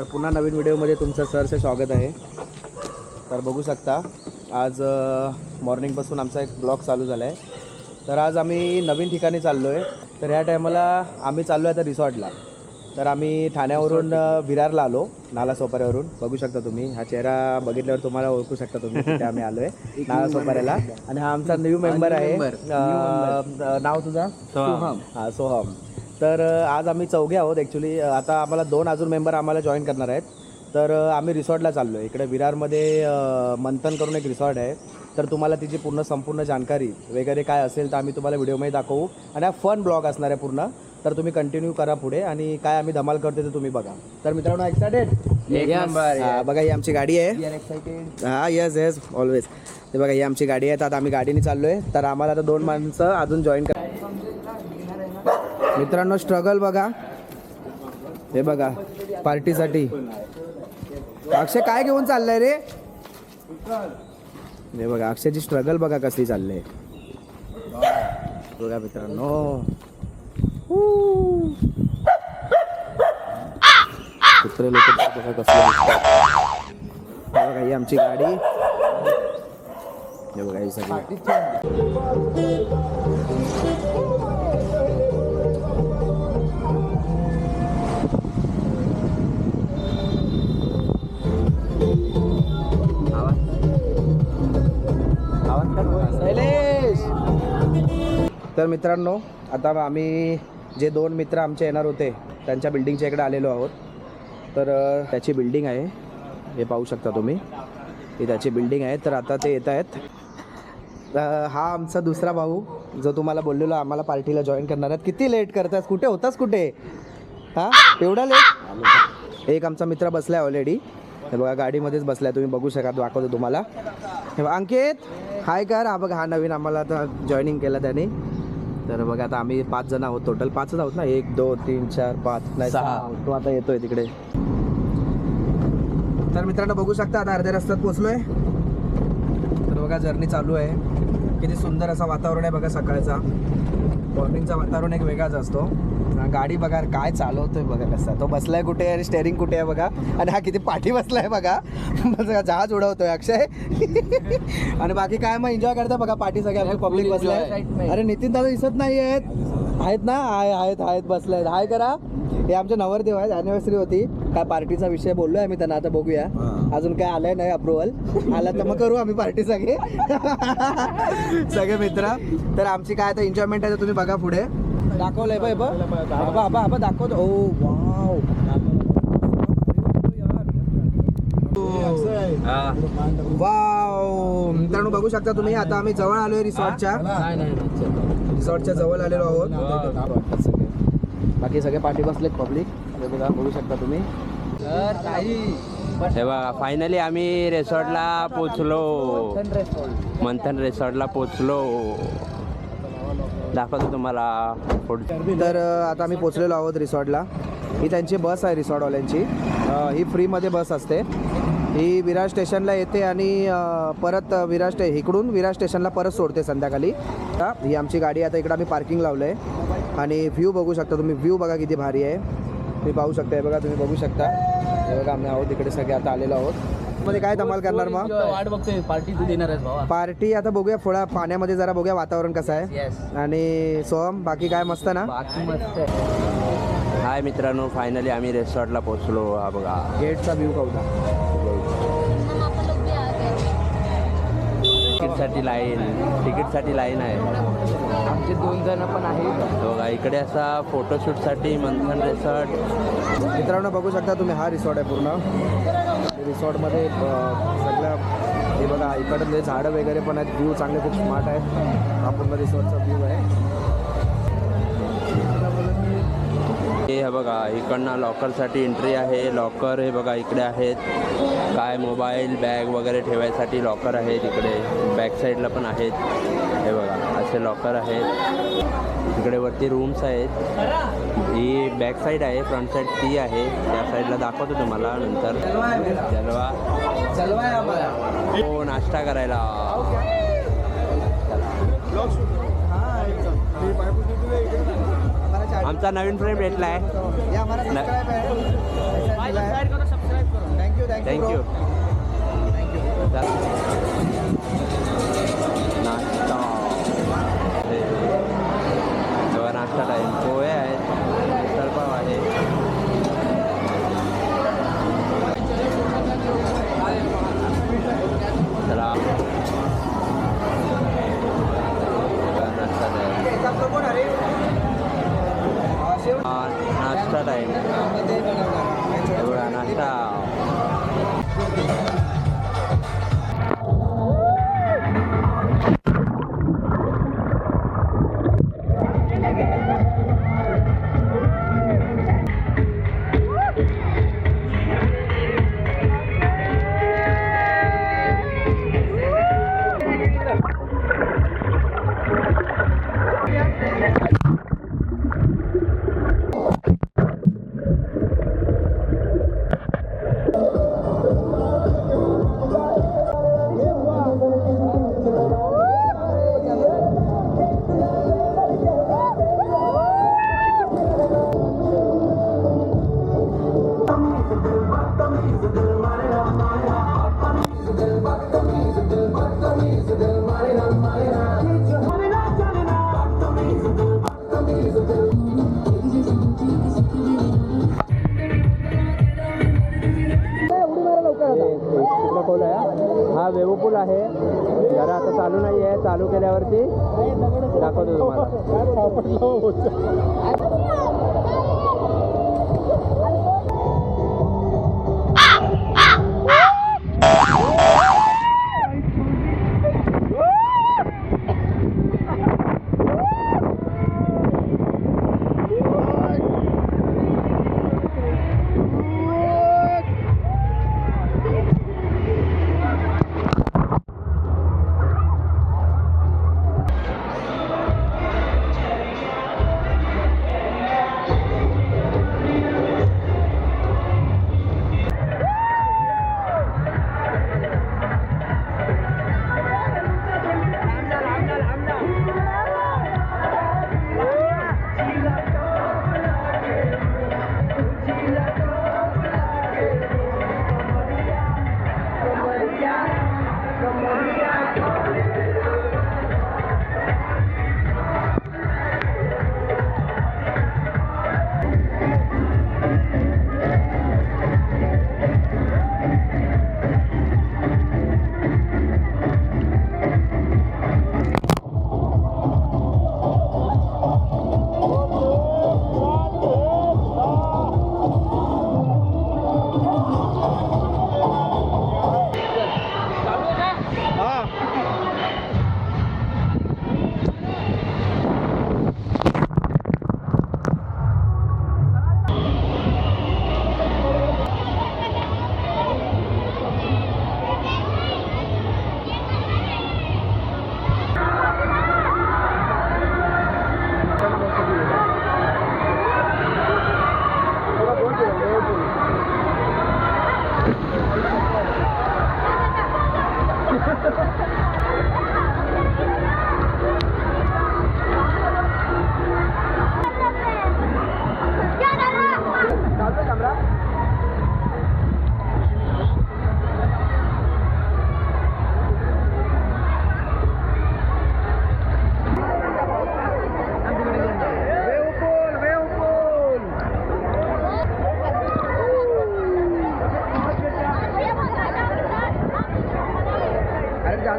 तर पुन्हा नवीन व्हिडिओमध्ये तुमचं सहर्ष स्वागत आहे. तर बघू शकता आज मॉर्निंगपासून आमचा एक ब्लॉग चालू झाला आहे. तर आज आम्ही नवीन ठिकाणी चाललो आहे. तर ह्या टायमाला आम्ही चाललो आहे आता रिसॉर्टला. तर आम्ही ठाण्यावरून विरारला आलो, नालासोपाऱ्यावरून. बघू शकता तुम्ही, हा चेहरा बघितल्यावर तुम्हाला ओळखू शकता तुम्ही कुठे आम्ही आलो आहे, नालासोपाऱ्याला. आणि हा आमचा न्यू मेंबर आहे. नाव तुझा? सोहम. हां, सोहम. तर आज आम्ही चौघे आहोत ॲक्च्युली. आता आम्हाला 2 अजून मेंबर आम्हाला जॉईन करणार आहेत. तर आम्ही रिसॉर्टला चाललो आहे. इकडे विरारमध्ये मंथन करून एक रिसॉर्ट आहे. तर तुम्हाला तिची संपूर्ण जानकारी वगैरे काय असेल तर आम्ही तुम्हाला व्हिडिओमध्ये दाखवू. आणि हा फन ब्लॉग असणार आहे पूर्ण. तर तुम्ही कंटिन्यू करा पुढे आणि काय आम्ही धमाल करतो ते तुम्ही बघा. तर मित्रांनो, एक्सायटेड? एक नंबर. बघा ही आमची गाडी आहे. हां, येस ऑलवेज. ते बघा ही आमची गाडी आहे. तर आता आम्ही गाडीने चाललो आहे. तर आम्हाला आता 2 माणसं अजून जॉईन करा. मित्रांनो, स्ट्रगल बघा, हे बघा पार्टीसाठी. अक्षय काय घेऊन चाललाय रे? हे बघा अक्षयची स्ट्रगल बघा कसली चालली आहे. बघा मित्रांनो, कुत्रे लोक बघा कसले दिसतात. बघा ही आमची गाडी. हे बघा ही सगळी. तर मित्रांनो, आता आम्ही जे 2 मित्र आमचे येणार होते त्यांच्या बिल्डिंगच्या इकडे आलेलो आहोत. तर त्याची बिल्डिंग आहे, हे पाहू शकता तुम्ही, ही त्याची बिल्डिंग आहे. तर आता ते येत आहेत. हा आमचा दुसरा भाऊ जो तुम्हाला बोललेलो आम्हाला पार्टीला जॉईन करणार आहेत. किती लेट करतात? कुठे होतास? कुठे? हां, एवढा लेट? एक आमचा मित्र बसला आहे ऑलरेडी. हे बघा गाडीमध्येच बसला आहे, तुम्ही बघू शका, दाखवतो तुम्हाला. हे बघा अंकित, हाय कर. हा बघा, हा नवीन आम्हाला आता जॉईनिंग केलं त्याने. तर बघा आता आम्ही 5 जण आहोत, टोटल 5च आहोत ना. 1 2 3 4 5 नाही 6. तो आता येतोय तिकडे. तर मित्रांनो बघू शकता आता अर्ध्या रस्त्यात पोहोचलोय. तर बघा जर्नी चालू आहे. किती सुंदर असा वातावरण आहे बघा सकाळचा. मॉर्निंगचा वातावरण एक वेगळाच असतो. गाडी बघा काय चालवतोय बघा कसा. तो बसलाय कुठे आणि स्टेअरिंग कुठे आहे बघा. आणि हा किती पाठी बसलाय बघा. जहाज उडवतोय अक्षय. आणि बाकी काय मग एन्जॉय करता बघा. पाठी सगळे पब्लिक बसलाय. अरे नितीन दादा दिसत नाही आहेत ना? आहेत बसलाय. हाय करा. हे आमचे नवरदेव आहेत. अॅनिव्हर्सरी होती, काय पार्टीचा विषय बोललोय आम्ही त्यांना. आता बघूया, अजून काय आलंय नाही अप्रुव्हल. आला तर मग करू आम्ही पार्टी सगळे मित्र. तर आमची काय आता एन्जॉयमेंट आहे, तुम्ही बघा पुढे. दाखवलंय बा दाखवतो. ओ वाव, वाव. मित्रांनो बघू शकता तुम्ही, आता आम्ही जवळ आलोय रिसॉर्टच्या जवळ आलेलो आहोत. बाकी सगळे पाठी बसलेत पब्लिक. बघा बघू शकता तुम्ही. तेव्हा फायनली आम्ही रिसॉर्टला पोचलो. मंथन रिसॉर्टला पोचलो. दाखवतो तुम्हाला फोटो. तर आता आम्ही पोचलेलो आहोत रिसॉर्टला. ही त्यांची बस आहे रिसॉर्टवाल्यांची. ही फ्रीमध्ये बस असते. ही विरार स्टेशनला येते आणि परत इकडून विरार स्टेशनला परत सोडते संध्याकाळी. ही आमची गाडी. आता इकडं आम्ही पार्किंग लावलं आहे. आणि व्ह्यू बघू शकता तुम्ही. व्ह्यू बघा किती भारी आहे, तुम्ही पाहू शकता. हे बघा तुम्ही बघू शकता. हे बघा आम्ही आहोत इकडे सगळे आता आलेलो आहोत. मध्ये काय धमाल करणार मग? वाट बघतोय पार्टी तू देणार आहेस भावा. पार्टी आता बघूया थोडा पाण्यामध्ये जरा बघूया वातावरण कसं आहे. आणि सोहम बाकी काय मस्त ना? बाकी मस्त. हाय मित्रांनो, फायनली आम्ही रिसॉर्टला पोचलो. हा बघा गेटचा व्ह्यू कवता. तिकीटसाठी लाईन आहे. आमचे 2 जण पण आहेत बघा इकडे असा फोटोशूटसाठी मंथन रिसॉर्ट. मित्रांनो बघू शकता तुम्ही, हा रिसॉर्ट आहे पूर्ण. रिसॉर्टमध्ये सगळं हे बघा इकडले झाडं वगैरे पण आहेत. व्ह्यू चांगले, खूप स्मार्ट आहेत. हा पूर्ण रिसॉर्टचा व्ह्यू आहे. हे बघा इकडनं लॉकरसाठी एंट्री आहे. लॉकर हे बघा इकडे आहेत. काय मोबाईल बॅग वगैरे ठेवायसाठी लॉकर आहेत इकडे. बॅक साईडला पण आहेत. हे बघा असे लॉकर आहेत. इकडे वरती रूम्स आहेत. ही बॅक साईड आहे, फ्रंट साईड ती आहे. त्या साईडला दाखवतो तुम्हाला नंतर. चलवा आम्हाला हो नाश्ता करायला. आमचा नवीन फ्रेंड भेटला आहे. Thank you thank you. नाश्ता तेव्हा नाश्ता टाईम पोहे आहेत, मिसळपाव आहे. चला नाश्ता टाईम. नाश्ता टाईम बघा नाश्ता. कुठला खोल आहे हा वेव पूल आहे. जरा आता चालू नाही आहे, चालू केल्यावरती दाखवतो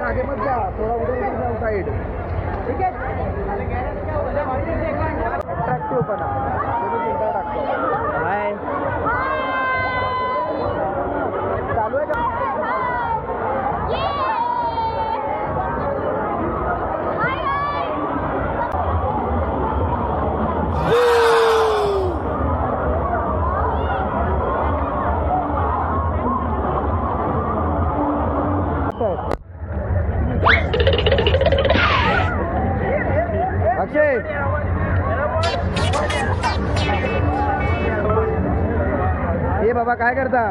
आगे मत जा, थोड़ा उधर उधर जाओ साइड. ठीक है. अट्रॅक्टिव्ह पणा हाय चालू आहे का? अक्षय ये बाबा काय करता?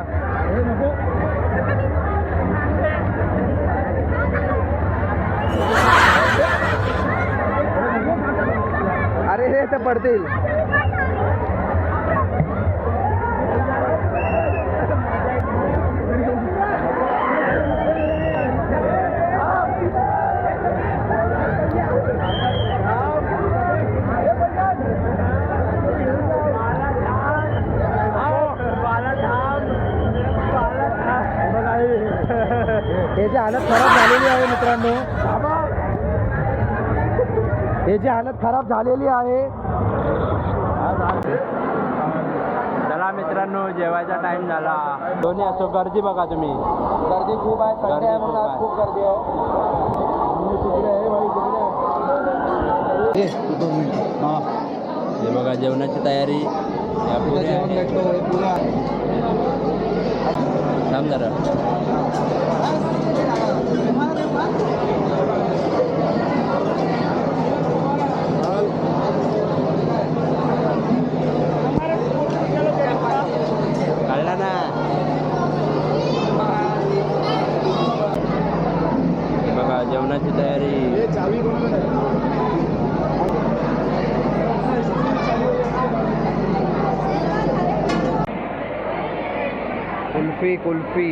अरे हे तर पडतील. याची हालत खराब झालेली आहे मित्रांनो, याची हालत खराब झालेली आहे. चला मित्रांनो, जेवायचा टाइम झाला. दोन्ही असो, गर्दी बघा तुम्ही, गर्दी खूप आहे, संडे आहे म्हणून आज आहे. खूप गर्दी आहे. हे बघा जेवणाची तयारी या पुऱ्या जेवण आहे. भेटतो हे पुऱ्या. थांब जरा. कळला ना. हे बघा जेवणाची तयारी. कुल्फी कुल्फी